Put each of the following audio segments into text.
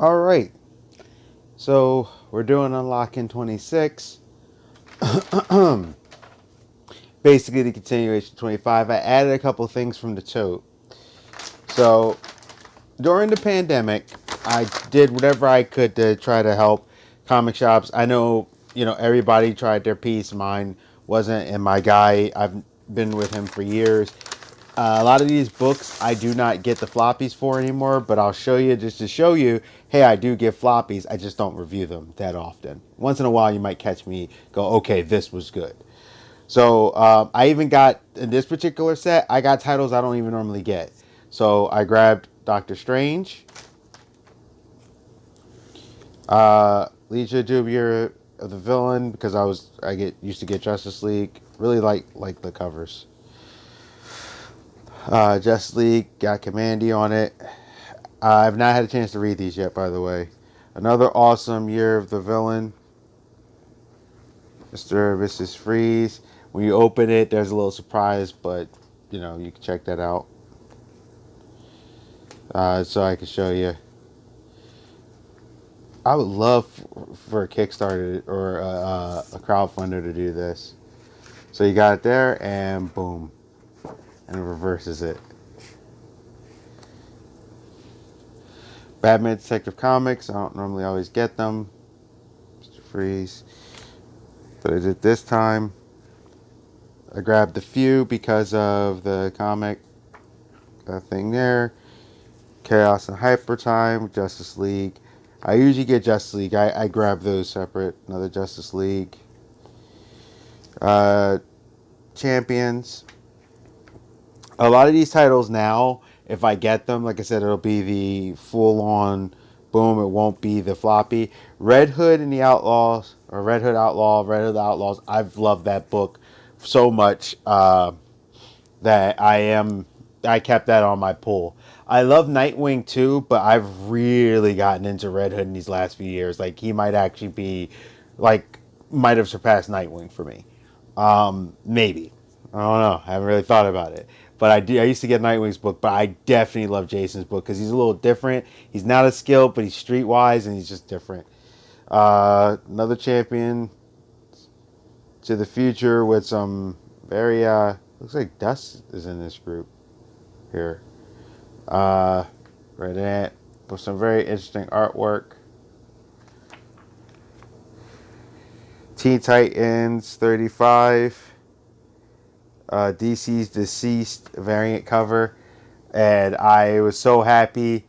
All right. So we're doing Unlock in 26. Basically, the continuation of 25. I added a couple things from the tote. So during the pandemic, I did whatever I could to try to help comic shops. I know, everybody tried their piece. Mine wasn't, and my guy, I've been with him for years. A lot of these books I do not get the floppies for anymore, but I'll show you just to show you, hey, I do get floppies. I just don't review them that often. Once in a while, you might catch me go, okay, this was good. So I even got, in this particular set, I got titles I don't even normally get. So I grabbed Doctor Strange, Legion Dubia of the Villain, because I get used to get Justice League. Really like the covers. Justice League got Commandy on it. I've not had a chance to read these yet, by the way. Another awesome Year of the Villain, Mr. and Mrs. Freeze. When you open it, there's a little surprise, but you can check that out. So I can show you. I would love for a Kickstarter or a crowdfunder to do this. So you got it there, and boom, and it reverses it. Batman Detective Comics. I don't normally always get them. Mr. Freeze. But I did this time. I grabbed the few because of the comic thing there. Chaos and Hyper Time, Justice League. I usually get Justice League. I grab those separate. Another Justice League. Uh, Champions. A lot of these titles now, if I get them, like I said, it'll be the full-on boom. It won't be the floppy. Red Hood and the Outlaws, or Red Hood Outlaw, Red Hood Outlaws. I've loved that book so much that I kept that on my pull. I love Nightwing too, but I've really gotten into Red Hood in these last few years. Like he might actually be, like, might have surpassed Nightwing for me. Maybe. I don't know. I haven't really thought about it. But I used to get Nightwing's book, but I definitely love Jason's book because he's a little different. He's not as skilled, but he's streetwise and he's just different. Another champion to the future with some very looks like Dust is in this group here. Right at with some very interesting artwork. Teen Titans 35. DC's Deceased variant cover. And I was so happy.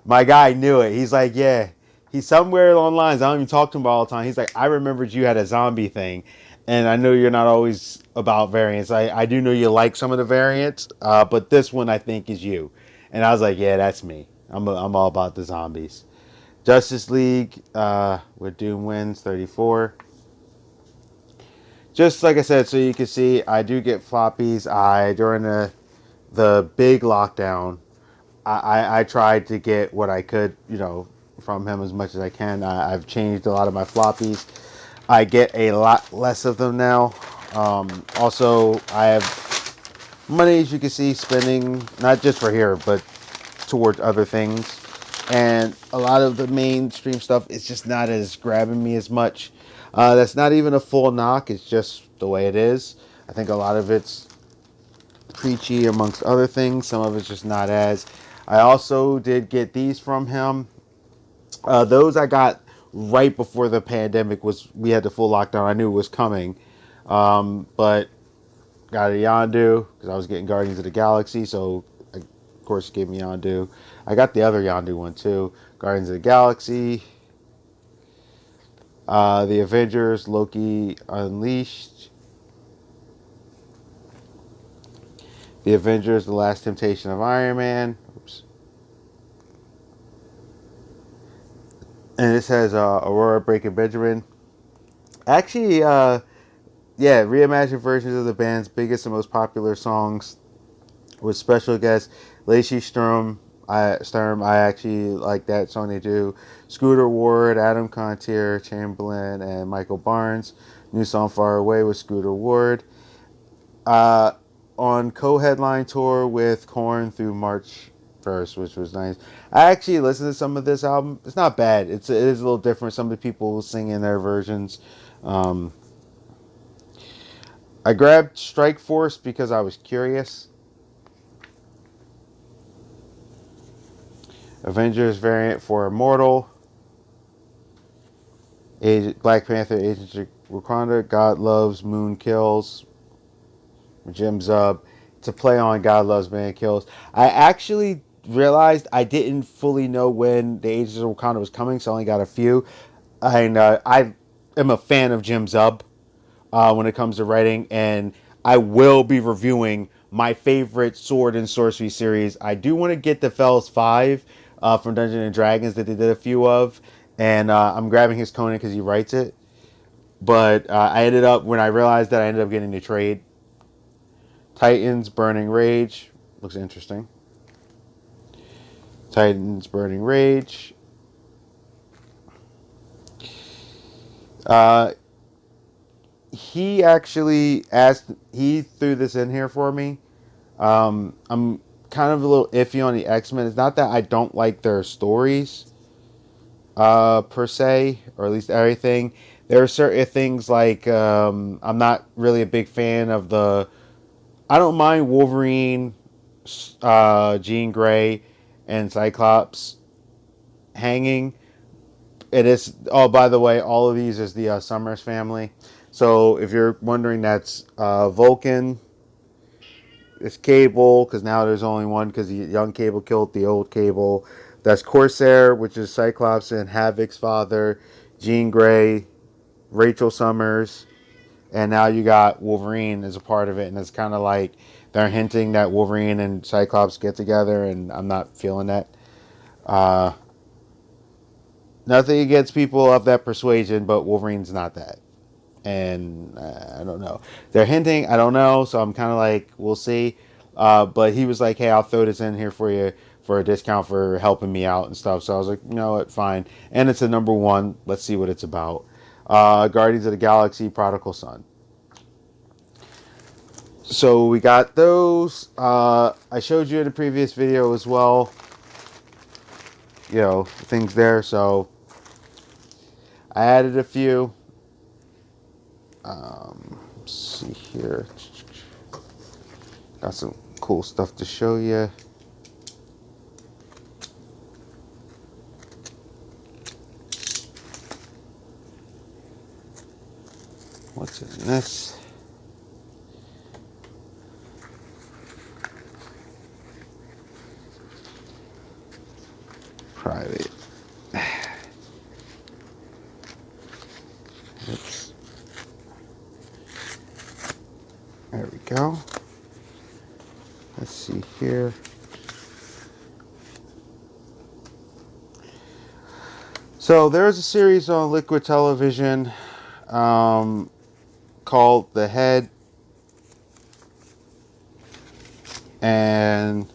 My guy knew it. He's like, yeah. He's somewhere along the lines. I don't even talk to him all the time. He's like, I remembered you had a zombie thing. And I know you're not always about variants. I do know you like some of the variants. But this one I think is you. And I was like, yeah, that's me. I'm all about the zombies. Justice League with Doom Wins 34. Just like I said, so you can see, I do get floppies. During the big lockdown, I tried to get what I could, from him as much as I can. I've changed a lot of my floppies. I get a lot less of them now. Also, I have money, as you can see, spending not just for here, but towards other things. And a lot of the mainstream stuff is just not as grabbing me as much. That's not even a full knock. It's just the way it is. I think a lot of it's preachy amongst other things. Some of it's just not as. I also did get these from him. Those I got right before the pandemic we had the full lockdown. I knew it was coming. But got a Yondu because I was getting Guardians of the Galaxy. So, of course, gave me Yondu. I got the other Yondu one too. Guardians of the Galaxy. The Avengers, Loki Unleashed. The Avengers, The Last Temptation of Iron Man. Oops. And this has Aurora Breaking Benjamin. Actually, reimagined versions of the band's biggest and most popular songs with special guests Lacey Sturm. I actually like that song they do. Scooter Ward, Adam Contier, Chamberlain, and Michael Barnes. New song Far Away with Scooter Ward. On co-headline tour with Korn through March first, which was nice. I actually listened to some of this album. It's not bad. It is a little different. Some of the people will sing in their versions. Um, I grabbed Strike Force because I was curious. Avengers variant for Immortal. Black Panther, Agents of Wakanda. God Loves, Moon Kills. Jim Zub. It's a play on God Loves, Man Kills. I actually realized I didn't fully know when the Agents of Wakanda was coming, so I only got a few. And I am a fan of Jim Zub when it comes to writing, and I will be reviewing my favorite sword and sorcery series. I do want to get the Fells 5 from Dungeons and Dragons that they did a few of, and I'm grabbing his Conan because he writes it. But I ended up, when I realized that, I ended up getting the trade. Titans Burning Rage looks interesting. Titans Burning Rage. He actually asked, he threw this in here for me. I'm kind of a little iffy on the X-Men. It's not that I don't like their stories, per se, or at least everything. There are certain things like, I'm not really a big fan of I don't mind Wolverine, Jean Grey, and Cyclops hanging. It is. Oh, by the way, all of these is the Summers family. So if you're wondering, that's Vulcan. It's Cable, because now there's only one because the young Cable killed the old Cable. That's Corsair, which is Cyclops and Havoc's father. Jean Grey, Rachel Summers, and now you got Wolverine as a part of it, and it's kind of like they're hinting that Wolverine and Cyclops get together, and I'm not feeling that. Uh, Nothing against people of that persuasion, but Wolverine's not that. And I don't know. They're hinting, I don't know, so I'm kind of like, we'll see. But he was like, hey, I'll throw this in here for you for a discount for helping me out and stuff. So I was like, you know what, fine. And it's a #1. Let's see what it's about. Guardians of the Galaxy, Prodigal Son. So we got those. I showed you in the previous video as well. You know, things there. So I added a few. Let's see here. Got some cool stuff to show you. What's in this? Private. Oops. There we go. Let's see here. So there's a series on Liquid Television called The Head. And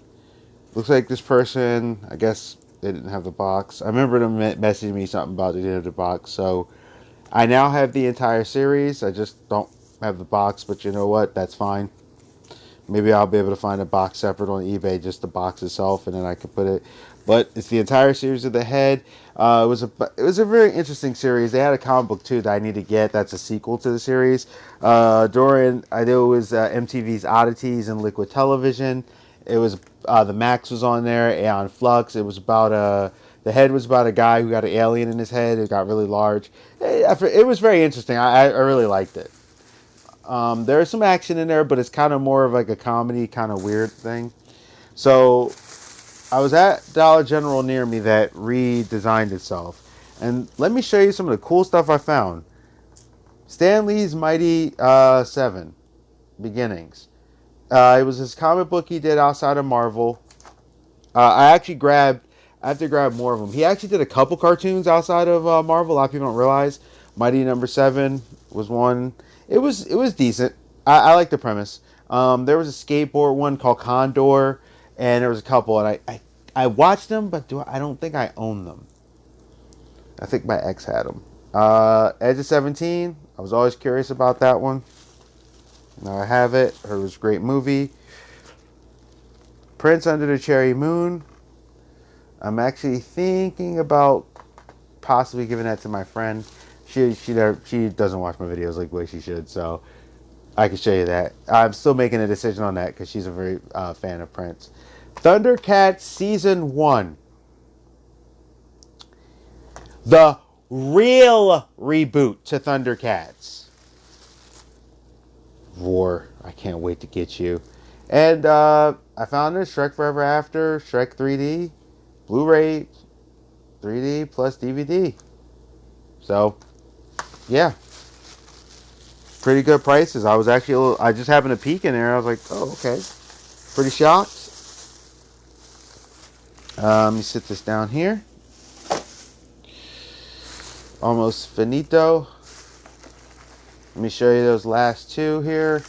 looks like this person, I guess they didn't have the box. I remember them messaging me something about they didn't have the box. So I now have the entire series. I just don't have the box, but you know what? That's fine. Maybe I'll be able to find a box separate on eBay, just the box itself, and then I could put it. But it's the entire series of The Head. It was a very interesting series. They had a comic book too that I need to get. That's a sequel to the series. During, I know it was MTV's Oddities and Liquid Television. It was the Max was on there. Aeon Flux. It was about The Head was about a guy who got an alien in his head. It got really large. It was very interesting. I really liked it. There's some action in there, but it's kind of more of like a comedy, kind of weird thing. So I was at Dollar General near me that redesigned itself. And let me show you some of the cool stuff I found. Stan Lee's Mighty 7 Beginnings. It was his comic book he did outside of Marvel. I have to grab more of them. He actually did a couple cartoons outside of Marvel. A lot of people don't realize. Mighty #7 was one. It was decent. I like the premise. There was a skateboard one called Condor, and there was a couple, and I watched them, but I don't think I own them. I think my ex had them. Edge of 17. I was always curious about that one. Now I have it. Heard it was a great movie. Prince Under the Cherry Moon. I'm actually thinking about possibly giving that to my friend. She doesn't watch my videos like the way she should, so I can show you that. I'm still making a decision on that because she's a very fan of Prince. Thundercats Season 1. The real reboot to Thundercats. Roar. I can't wait to get you. And I found this Shrek Forever After, Shrek 3D, Blu-ray 3D plus DVD. So, yeah. Pretty good prices. I was actually I just happened to peek in there. I was like, oh, okay. Pretty shocked. Let me sit this down here. Almost finito. Let me show you those last two here.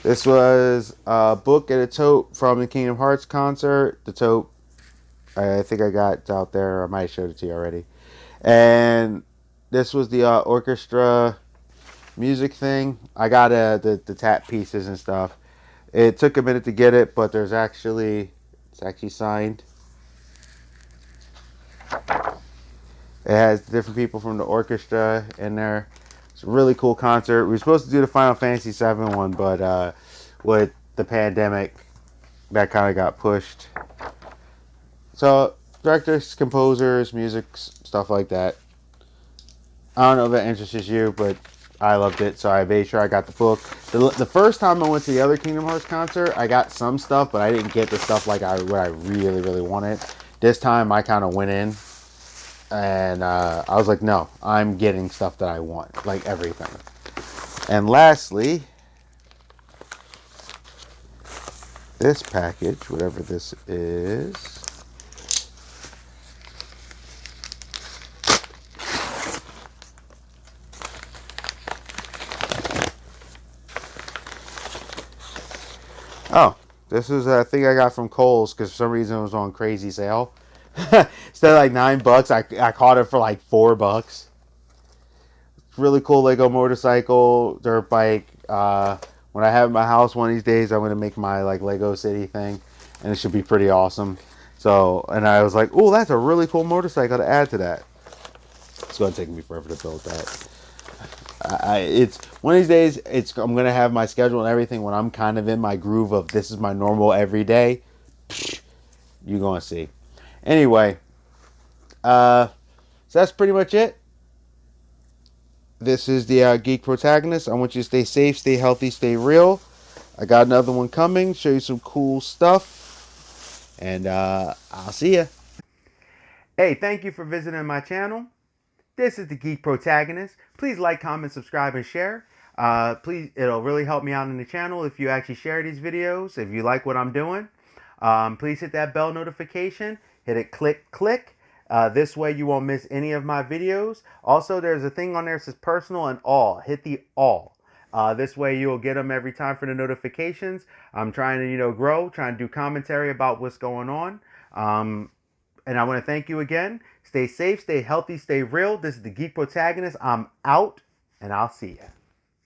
This was a book and a tote from the Kingdom Hearts concert. The tote, I think I got out there. I might have showed it to you already. And this was the orchestra music thing. I got the tap pieces and stuff. It took a minute to get it, but it's actually signed. It has different people from the orchestra in there. It's a really cool concert. We were supposed to do the Final Fantasy VII one, but with the pandemic, that kind of got pushed. So, directors, composers, music, stuff like that. I don't know if that interests you, but I loved it, so I made sure I got the book. The first time I went to the other Kingdom Hearts concert, I got some stuff, but I didn't get the stuff like what I really, really wanted. This time, I kind of went in, and I was like, no, I'm getting stuff that I want, like everything. And lastly, this package, whatever this is. Oh, this is a thing I got from Kohl's because for some reason it was on crazy sale. Instead of like $9, I caught it for like $4. Really cool Lego motorcycle, dirt bike. When I have my house one of these days, I'm gonna make my like Lego City thing, and it should be pretty awesome. So, and I was like, oh, that's a really cool motorcycle to add to that. It's gonna take me forever to build that. It's one of these days. I'm gonna have my schedule and everything when I'm kind of in my groove of this is my normal everyday. You're gonna see. Anyway, so that's pretty much it. This is the Geek Protagonist. I want you to stay safe, stay healthy, stay real. I got another one coming. Show you some cool stuff, and I'll see ya. Hey, thank you for visiting my channel. This is the Geek Protagonist. Please like, comment, subscribe, and share. Please, it'll really help me out in the channel if you actually share these videos. If you like what I'm doing, please hit that bell notification. Hit it, click. This way you won't miss any of my videos. Also, there's a thing on there that says personal and all. Hit the all. This way you'll get them every time for the notifications. I'm trying to, grow, trying to do commentary about what's going on. And I want to thank you again. Stay safe, stay healthy, stay real. This is the Geek Protagonist. I'm out, and I'll see you.